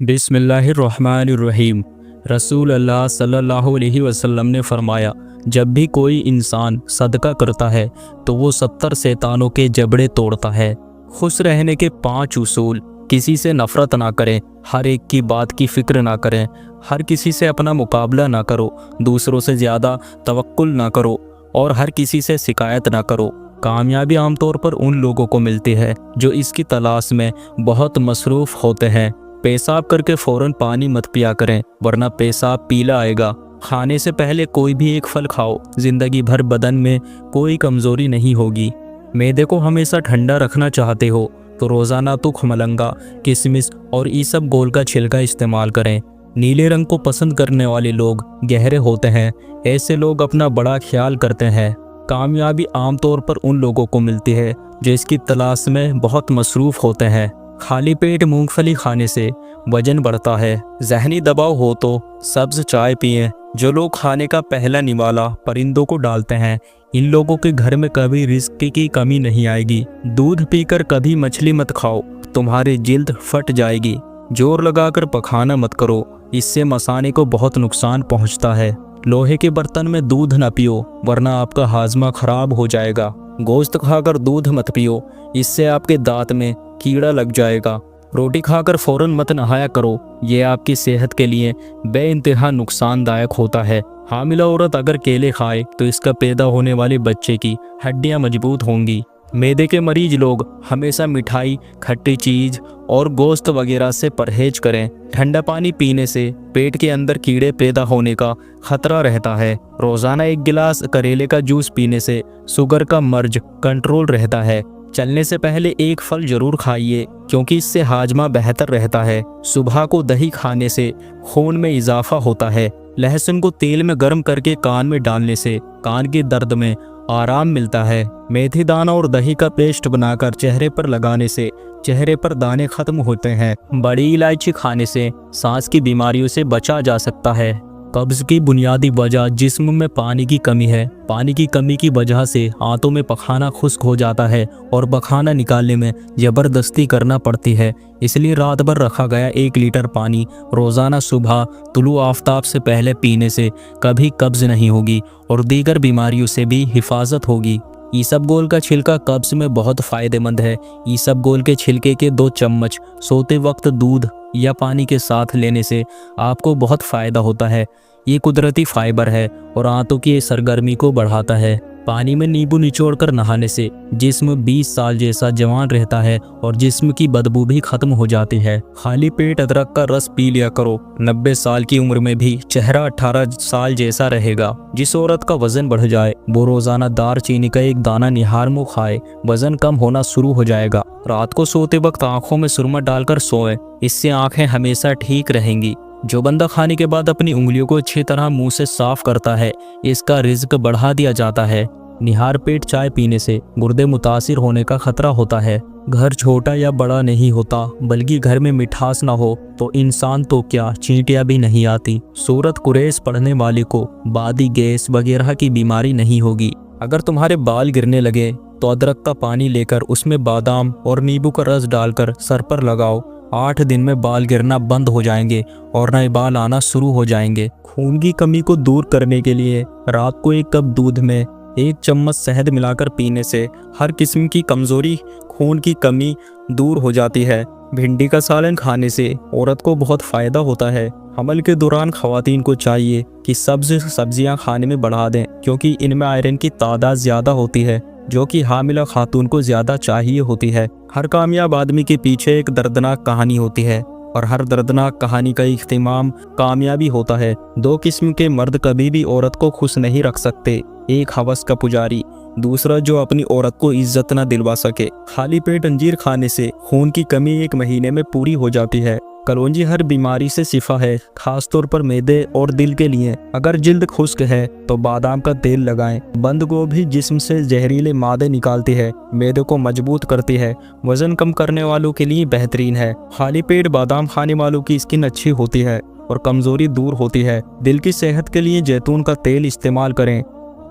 बिस्मिल्लाहिर्रहमानिर्रहीम। रसूल अल्लाह सल्लल्लाहु अलैहि वसल्लम ने फरमाया, जब भी कोई इंसान सदका करता है तो वो 70 शैतानों के जबड़े तोड़ता है। खुश रहने के 5 उसूल। किसी से नफ़रत ना करें, हर एक की बात की फ़िक्र ना करें, हर किसी से अपना मुकाबला ना करो, दूसरों से ज़्यादा तवक्कुल ना करो और हर किसी से शिकायत ना करो। कामयाबी आमतौर पर उन लोगों को मिलती है जो इसकी तलाश में बहुत मसरूफ़ होते हैं। पेशाब करके फ़ौरन पानी मत पिया करें, वरना पेशाब पीला आएगा। खाने से पहले कोई भी एक फल खाओ, ज़िंदगी भर बदन में कोई कमज़ोरी नहीं होगी। मैदे को हमेशा ठंडा रखना चाहते हो तो रोज़ाना तुख मलंगा, किशमिश और ईसबगोल का छिलका इस्तेमाल करें। नीले रंग को पसंद करने वाले लोग गहरे होते हैं, ऐसे लोग अपना बड़ा ख्याल करते हैं। कामयाबी आमतौर पर उन लोगों को मिलती है जो इसकी तलाश में बहुत मसरूफ़ होते हैं। खाली पेट मूंगफली खाने से वजन बढ़ता है। ज़हनी दबाव हो तो सब्ज़ चाय पिएं। जो लोग खाने का पहला निवाला परिंदों को डालते हैं, इन लोगों के घर में कभी रिस्क की कमी नहीं आएगी। दूध पीकर कभी मछली मत खाओ, तुम्हारी जिल्द फट जाएगी। जोर लगाकर पखाना मत करो, इससे मसाने को बहुत नुकसान पहुंचता है। लोहे के बर्तन में दूध न पियो, वरना आपका हाजमा खराब हो जाएगा। गोश्त खाकर दूध मत पियो, इससे आपके दांत में कीड़ा लग जाएगा। रोटी खाकर फ़ौरन मत नहाया करो, ये आपकी सेहत के लिए बेइंतहा नुकसानदायक होता है। हामिला औरत अगर केले खाए तो इसका पैदा होने वाले बच्चे की हड्डियां मजबूत होंगी। मैदे के मरीज लोग हमेशा मिठाई, खट्टी चीज़ और गोश्त वगैरह से परहेज करें। ठंडा पानी पीने से पेट के अंदर कीड़े पैदा होने का खतरा रहता है। रोज़ाना 1 गिलास करेले का जूस पीने से शुगर का मर्ज कंट्रोल रहता है। चलने से पहले एक फल जरूर खाइए, क्योंकि इससे हाजमा बेहतर रहता है। सुबह को दही खाने से खून में इजाफा होता है। लहसुन को तेल में गर्म करके कान में डालने से कान के दर्द में आराम मिलता है। मेथी दाना और दही का पेस्ट बनाकर चेहरे पर लगाने से चेहरे पर दाने खत्म होते हैं। बड़ी इलायची खाने से सांस की बीमारियों से बचा जा सकता है। कब्ज़ की बुनियादी वजह जिस्म में पानी की कमी है। पानी की कमी की वजह से हाथों में पखाना खुश्क हो जाता है और पखाना निकालने में ज़बरदस्ती करना पड़ती है। इसलिए रात भर रखा गया 1 लीटर पानी रोज़ाना सुबह तुलू आफ्ताब से पहले पीने से कभी कब्ज़ नहीं होगी और दीगर बीमारियों से भी हिफाजत होगी। ईसबगोल का छिलका कब्ज़ में बहुत फ़ायदेमंद है। ईसबगोल के छिलके के 2 चम्मच सोते वक्त दूध या पानी के साथ लेने से आपको बहुत फ़ायदा होता है। ये कुदरती फाइबर है और आंतों की सरगर्मी को बढ़ाता है। पानी में नींबू निचोड़कर नहाने से जिस्म 20 साल जैसा जवान रहता है और जिस्म की बदबू भी खत्म हो जाती है। खाली पेट अदरक का रस पी लिया करो। 90 साल की उम्र में भी चेहरा 18 साल जैसा रहेगा। जिस औरत का वजन बढ़ जाए वो रोजाना दारचीनी का 1 दाना निहार मुँह खाए, वजन कम होना शुरू हो जाएगा। रात को सोते वक्त आंखों में सुरमा डालकर सोएं, इससे आंखें हमेशा ठीक रहेंगी। जो बंदा खाने के बाद अपनी उंगलियों को अच्छी तरह मुंह से साफ करता है, इसका रिज्क बढ़ा दिया जाता है। निहार पेट चाय पीने से गुर्दे मुतासिर होने का खतरा होता है। घर छोटा या बड़ा नहीं होता, बल्कि घर में मिठास ना हो तो इंसान तो क्या चींटियां भी नहीं आती। सूरत कुरैश पढ़ने वाले को बादी गैस वगैरह की बीमारी नहीं होगी। अगर तुम्हारे बाल गिरने लगे तो अदरक का पानी लेकर उसमें बादाम और नींबू का रस डालकर सर पर लगाओ। 8 दिन में बाल गिरना बंद हो जाएंगे और नए बाल आना शुरू हो जाएंगे। खून की कमी को दूर करने के लिए रात को 1 कप दूध में 1 चम्मच शहद मिलाकर पीने से हर किस्म की कमज़ोरी, खून की कमी दूर हो जाती है। भिंडी का सालन खाने से औरत को बहुत फ़ायदा होता है। हमल के दौरान ख़वातीन को चाहिए कि सब्जियां खाने में बढ़ा दें, क्योंकि इनमें आयरन की तादाद ज़्यादा होती है, जो कि हामिला खातून को ज़्यादा चाहिए होती है। हर कामयाब आदमी के पीछे एक दर्दनाक कहानी होती है और हर दर्दनाक कहानी का इख्तिमाम कामयाबी होता है। 2 किस्म के मर्द कभी भी औरत को खुश नहीं रख सकते, एक हवस का पुजारी, दूसरा जो अपनी औरत को इज्जत न दिलवा सके। खाली पेट अंजीर खाने से खून की कमी 1 महीने में पूरी हो जाती है। कलौंजी हर बीमारी से शिफा है, खासतौर पर मैदे और दिल के लिए। अगर जिल्द खुश्क है तो बादाम का तेल लगाएं। बंद गोभी जिस्म से जहरीले मादे निकालती है, मैदे को मजबूत करती है, वजन कम करने वालों के लिए बेहतरीन है। खाली पेट बादाम खाने वालों की स्किन अच्छी होती है और कमजोरी दूर होती है। दिल की सेहत के लिए जैतून का तेल इस्तेमाल करें।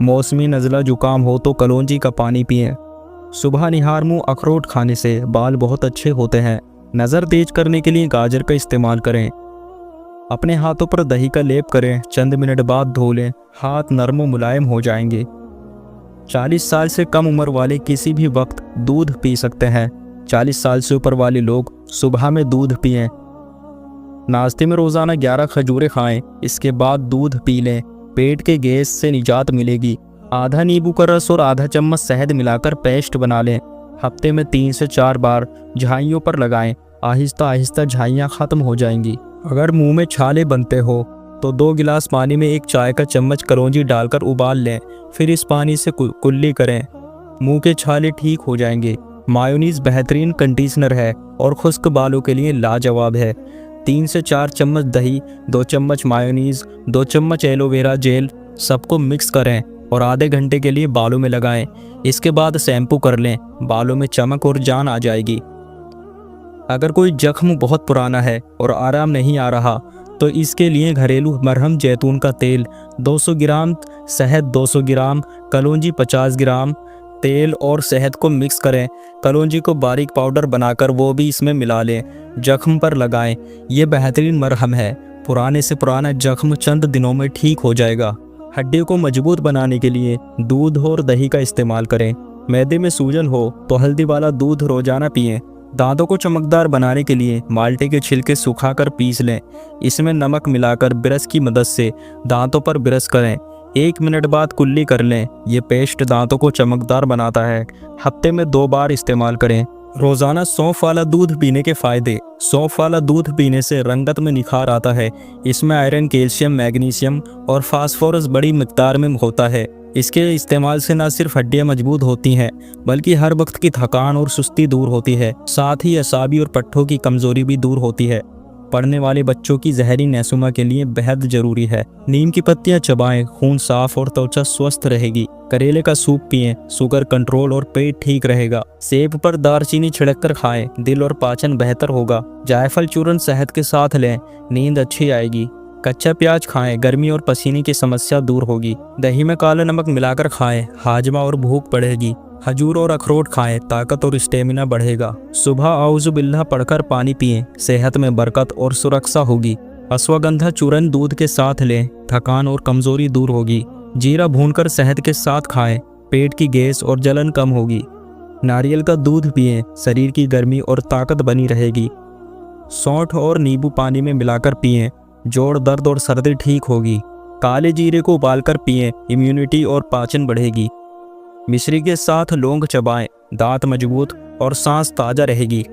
मौसमी नज़ला जुकाम हो तो कलौंजी का पानी पिएं। सुबह निहार मुँह अखरोट खाने से बाल बहुत अच्छे होते हैं। नज़र तेज करने के लिए गाजर का इस्तेमाल करें। अपने हाथों पर दही का लेप करें, चंद मिनट बाद धो लें, हाथ नरम व मुलायम हो जाएंगे। 40 साल से कम उम्र वाले किसी भी वक्त दूध पी सकते हैं। 40 साल से ऊपर वाले लोग सुबह में दूध पिएं। नाश्ते में रोज़ाना 11 खजूरें खाएं, इसके बाद दूध पी लें। पेट के गैस से निजात मिलेगी। आधा नींबू का रस और आधा चम्मच शहद मिलाकर पेस्ट बना लें। हफ्ते में 3 से 4 बार झाइयों पर लगाएं। आहिस्ता आहिस्ता झाइयाँ ख़त्म हो जाएंगी। अगर मुंह में छाले बनते हो तो 2 गिलास पानी में 1 चाय का चम्मच कलौंजी डालकर उबाल लें, फिर इस पानी से कुल्ली करें। मुंह के छाले ठीक हो जाएंगे। मायोनीज़ बेहतरीन कंडीशनर है और खुश्क बालों के लिए लाजवाब है। 3 से 4 चम्मच दही, 2 चम्मच मायोनीज़, 2 चम्मच एलोवेरा जेल, सबको मिक्स करें और आधे घंटे के लिए बालों में लगाएं। इसके बाद शैम्पू कर लें, बालों में चमक और जान आ जाएगी। अगर कोई जख्म बहुत पुराना है और आराम नहीं आ रहा तो इसके लिए घरेलू मरहम जैतून का तेल 200 ग्राम, शहद 200 ग्राम, कलौंजी 50 ग्राम, तेल और शहद को मिक्स करें। कलौंजी को बारीक पाउडर बनाकर वो भी इसमें मिला लें, जख्म पर लगाएं। ये बेहतरीन मरहम है। पुराने से पुराना जख्म चंद दिनों में ठीक हो जाएगा। हड्डियों को मजबूत बनाने के लिए दूध और दही का इस्तेमाल करें। मैदे में सूजन हो तो हल्दी वाला दूध रोजाना पिएं। दांतों को चमकदार बनाने के लिए माल्टे के छिलके सुखाकर पीस लें। इसमें नमक मिलाकर ब्रश की मदद से दांतों पर ब्रश करें। 1 मिनट बाद कुल्ली कर लें। ये पेस्ट दांतों को चमकदार बनाता है। हफ्ते में 2 बार इस्तेमाल करें। रोज़ाना सौंफ वाला दूध पीने के फ़ायदे। सौंफ वाला दूध पीने से रंगत में निखार आता है। इसमें आयरन, कैल्शियम, मैग्नीशियम और फास्फोरस बड़ी मिकदार में होता है। इसके इस्तेमाल से न सिर्फ हड्डियां मजबूत होती हैं बल्कि हर वक्त की थकान और सुस्ती दूर होती है। साथ ही असाबी और पट्ठों की कमज़ोरी भी दूर होती है। पढ़ने वाले बच्चों की जहरी नेसुमा के लिए बेहद जरूरी है। नीम की पत्तियां चबाएं, खून साफ और त्वचा स्वस्थ रहेगी। करेले का सूप पिएं, शुगर कंट्रोल और पेट ठीक रहेगा। सेब पर दालचीनी छिड़क कर खाएं, दिल और पाचन बेहतर होगा। जायफल चूर्ण शहद के साथ लें, नींद अच्छी आएगी। कच्चा प्याज खाएं, गर्मी और पसीने की समस्या दूर होगी। दही में काला नमक मिलाकर खाएं, हाजमा और भूख बढ़ेगी। खजूर और अखरोट खाएं, ताकत और स्टेमिना बढ़ेगा। सुबह औज़ु बिल्लाह पढ़कर पानी पिएं, सेहत में बरकत और सुरक्षा होगी। अश्वगंधा चूर्ण दूध के साथ लें, थकान और कमजोरी दूर होगी। जीरा भूनकर शहद के साथ खाएं, पेट की गैस और जलन कम होगी। नारियल का दूध पिएं, शरीर की गर्मी और ताकत बनी रहेगी। सौंठ और नींबू पानी में मिलाकर पिएं, जोड़ दर्द और सर्दी ठीक होगी। काले जीरे को उबालकर पिएं, इम्यूनिटी और पाचन बढ़ेगी। मिश्री के साथ लौंग चबाएं, दांत मजबूत और सांस ताज़ा रहेगी।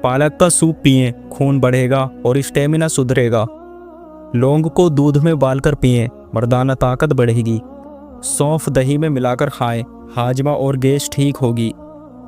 पालक का सूप पिएं, खून बढ़ेगा और स्टेमिना सुधरेगा। लौंग को दूध में उबालकर पिएं, मर्दाना ताकत बढ़ेगी। सौंफ दही में मिलाकर खाएं, हाजमा और गैस ठीक होगी।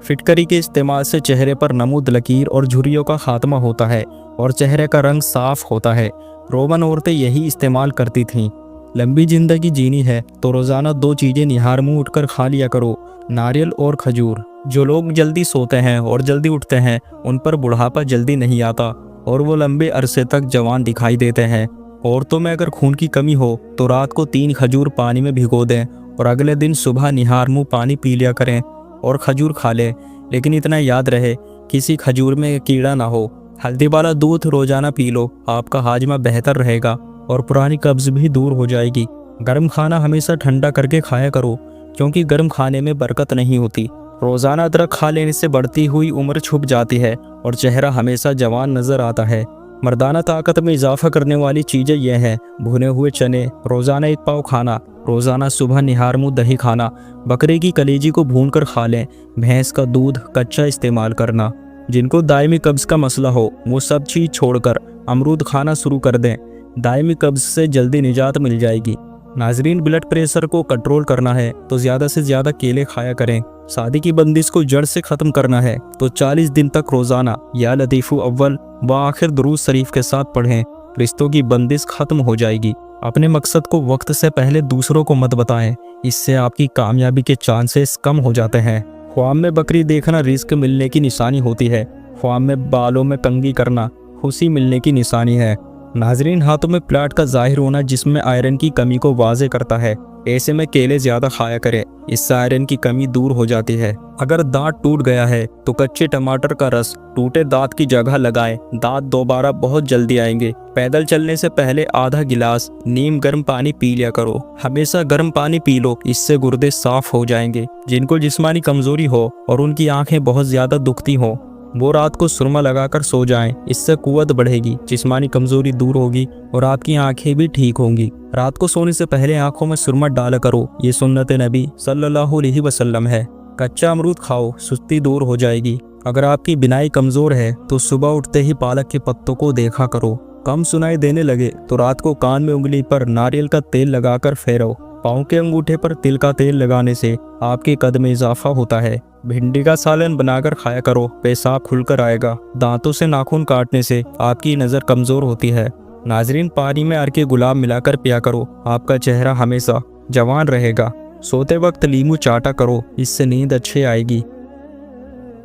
फिटकरी के इस्तेमाल से चेहरे पर नमूद, लकीर और झुर्रियों का खात्मा होता है और चेहरे का रंग साफ होता है। रोमन औरतें यही इस्तेमाल करती थीं। लंबी जिंदगी जीनी है तो रोज़ाना 2 चीज़ें निहार मुँह उठकर खा लिया करो, नारियल और खजूर। जो लोग जल्दी सोते हैं और जल्दी उठते हैं उन पर बुढ़ापा जल्दी नहीं आता और वो लंबे अरसे तक जवान दिखाई देते हैं। औरतों में अगर खून की कमी हो तो रात को 3 खजूर पानी में भिगो दें और अगले दिन सुबह निहार मुँह पानी पी लिया करें और खजूर खा लें। लेकिन इतना याद रहे किसी खजूर में कीड़ा ना हो। हल्दी वाला दूध रोज़ाना पी लो, आपका हाजमा बेहतर रहेगा और पुरानी कब्ज़ भी दूर हो जाएगी। गर्म खाना हमेशा ठंडा करके खाया करो क्योंकि गर्म खाने में बरकत नहीं होती। रोज़ाना अदरक खा लेने से बढ़ती हुई उम्र छुप जाती है और चेहरा हमेशा जवान नज़र आता है। मर्दाना ताकत में इजाफा करने वाली चीज़ें यह हैं: भुने हुए चने, रोज़ाना 1 पाव खाना, रोज़ाना सुबह निहार मुँह दही खाना, बकरे की कलेजी को भूनकर खा लें, भैंस का दूध कच्चा इस्तेमाल करना। जिनको दायमी कब्ज़ का मसला हो वो सब चीज़ छोड़कर अमरूद खाना शुरू कर दें, दायमी कब्ज़ से जल्दी निजात मिल जाएगी। नाजरीन, ब्लड प्रेशर को कंट्रोल करना है तो ज़्यादा से ज़्यादा केले खाया करें। शादी की बंदिश को जड़ से ख़त्म करना है तो 40 दिन तक रोज़ाना या लतीफ़ु अव्वल व आखिर दुरूद शरीफ के साथ पढ़ें। रिश्तों की बंदिश ख़त्म हो जाएगी। अपने मकसद को वक्त से पहले दूसरों को मत बताएं, इससे आपकी कामयाबी के चांसेस कम हो जाते हैं। ख्वाब में बकरी देखना रिस्क मिलने की निशानी होती है। ख्वाब में बालों में कंघी करना खुशी मिलने की निशानी है। नाजरीन, हाथों में प्लाट का जाहिर होना जिसमें आयरन की कमी को वाज़े करता है। ऐसे में केले ज़्यादा खाया करें, इससे आयरन की कमी दूर हो जाती है। अगर दांत टूट गया है तो कच्चे टमाटर का रस टूटे दांत की जगह लगाएं, दांत दोबारा बहुत जल्दी आएंगे। पैदल चलने से पहले आधा गिलास नीम गर्म पानी पी लिया करो। हमेशा गर्म पानी पी लो, इससे गुर्दे साफ हो जाएंगे। जिनको जिस्मानी कमजोरी हो और उनकी आंखें बहुत ज़्यादा दुखती हो, वो रात को सुरमा लगाकर सो जाएं, इससे कुव्वत बढ़ेगी, जिस्मानी कमजोरी दूर होगी और आपकी आंखें भी ठीक होंगी। रात को सोने से पहले आंखों में सुरमा डाला करो, ये सुन्नत नबी सल्लल्लाहु अलैहि वसल्लम है। कच्चा अमरूद खाओ, सुस्ती दूर हो जाएगी। अगर आपकी बिनाई कमजोर है तो सुबह उठते ही पालक के पत्तों को देखा करो। कम सुनाई देने लगे तो रात को कान में उंगली पर नारियल का तेल लगाकर फेरो। पाँव के अंगूठे पर तिल का तेल लगाने से आपके कद में इजाफा होता है। भिंडी का सालन बनाकर खाया करो, पेशाब खुलकर आएगा। दांतों से नाखून काटने से आपकी नज़र कमज़ोर होती है। नाजरीन, पानी में अर्के गुलाब मिलाकर पिया करो, आपका चेहरा हमेशा जवान रहेगा। सोते वक्त नींबू चाटा करो, इससे नींद अच्छी आएगी।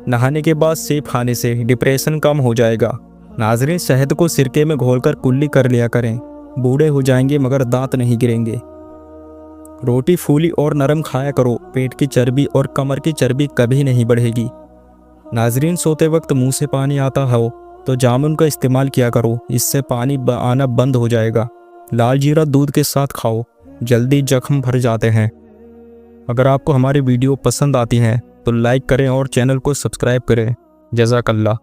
नहाने के बाद सेब खाने से डिप्रेशन कम हो जाएगा। नाजरीन, शहद को सिरके में घोलकर कुल्ली कर लिया करें, बूढ़े हो जाएंगे मगर दांत नहीं गिरेंगे। रोटी फूली और नरम खाया करो, पेट की चर्बी और कमर की चर्बी कभी नहीं बढ़ेगी। नाजरीन, सोते वक्त मुंह से पानी आता हो तो जामुन का इस्तेमाल किया करो, इससे पानी आना बंद हो जाएगा। लाल जीरा दूध के साथ खाओ, जल्दी जख्म भर जाते हैं। अगर आपको हमारी वीडियो पसंद आती है तो लाइक करें और चैनल को सब्सक्राइब करें। जज़ाकल्लाह।